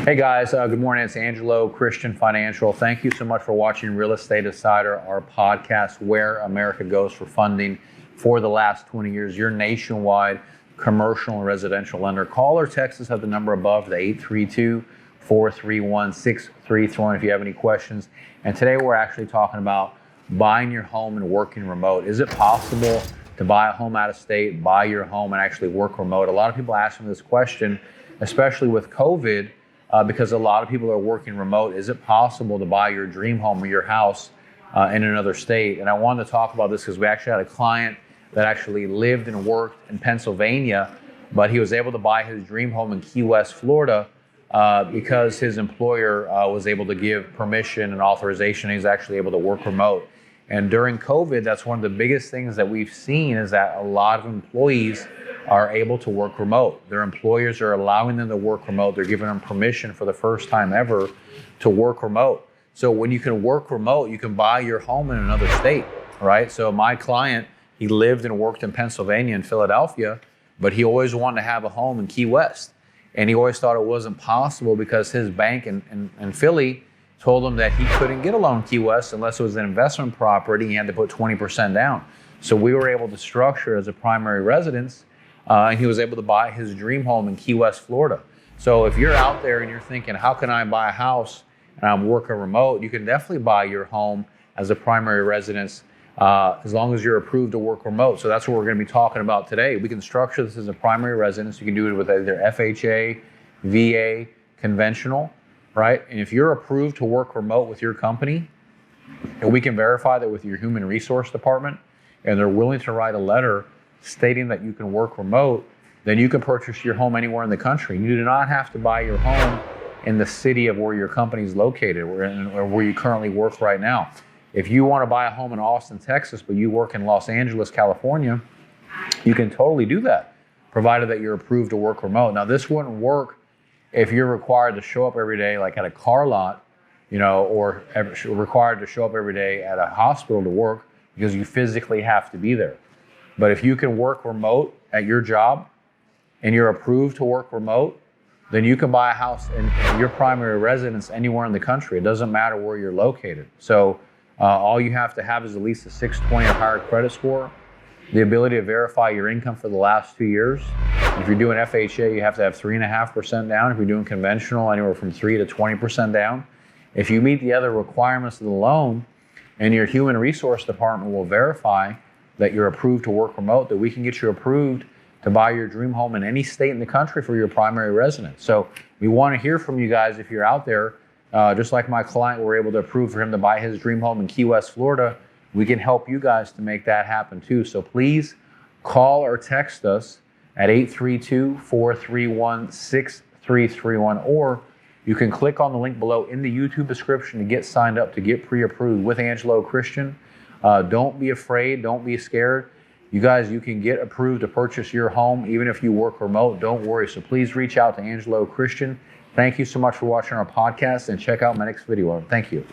Hey guys, good morning. It's Angelo Christian Financial. Thank you so much for watching Real Estate Insider, our podcast where America goes for funding for the last 20 years. Your nationwide commercial and residential lender. Call or text us at the number above, the 832-431-6331 if you have any questions. And today we're actually talking about buying your home and working remote. Is it possible to buy a home out of state, buy your home and actually work remote? A lot of people ask me this question, especially with COVID. Because a lot of people are working remote. Is it possible to buy your dream home or your house in another state? And I wanted to talk about this because we actually had a client that actually lived and worked in Pennsylvania, but he was able to buy his dream home in Key West, Florida, because his employer was able to give permission and authorization. He's actually able to work remote. And during COVID, that's one of the biggest things that we've seen is that a lot of employees are able to work remote. Their employers are allowing them to work remote. They're giving them permission for the first time ever to work remote. So when you can work remote, you can buy your home in another state, right? So my client, he lived and worked in Pennsylvania and Philadelphia, but he always wanted to have a home in Key West. And he always thought it wasn't possible because his bank in Philly told him that he couldn't get a loan in Key West unless it was an investment property. He had to put 20% down. So we were able to structure as a primary residence, and he was able to buy his dream home in Key West, Florida. So if you're out there and you're thinking, how can I buy a house and I'm working remote? You can definitely buy your home as a primary residence as long as you're approved to work remote. So that's what we're going to be talking about today. We can structure this as a primary residence. You can do it with either FHA, VA, conventional, right? And if you're approved to work remote with your company, and we can verify that with your human resource department, and they're willing to write a letter stating that you can work remote, then you can purchase your home anywhere in the country. You do not have to buy your home in the city of where your company is located or where you currently work right now. If you want to buy a home in Austin, Texas, but you work in Los Angeles, California, you can totally do that, provided that you're approved to work remote. Now, this wouldn't work if you're required to show up every day, like at a car lot, or required to show up every day at a hospital to work because you physically have to be there. But if you can work remote at your job and you're approved to work remote, then you can buy a house in your primary residence anywhere in the country. It doesn't matter where you're located. So all you have to have is at least a 620 or higher credit score, the ability to verify your income for the last 2 years. If you're doing FHA, you have to have 3.5% down. If you're doing conventional, anywhere from 3 to 20% down. If you meet the other requirements of the loan, and your human resource department will verify that you're approved to work remote, that we can get you approved to buy your dream home in any state in the country for your primary residence. So we want to hear from you guys if you're out there. Just like my client, we're able to approve for him to buy his dream home in Key West, Florida. We can help you guys to make that happen too. So please call or text us at 832-431-6331, or you can click on the link below in the YouTube description to get signed up to get pre-approved with Angelo Christian. Don't be afraid. Don't be scared. You guys, you can get approved to purchase your home even if you work remote. Don't worry. So please reach out to Angelo Christian. Thank you so much for watching our podcast and check out my next video. Thank you.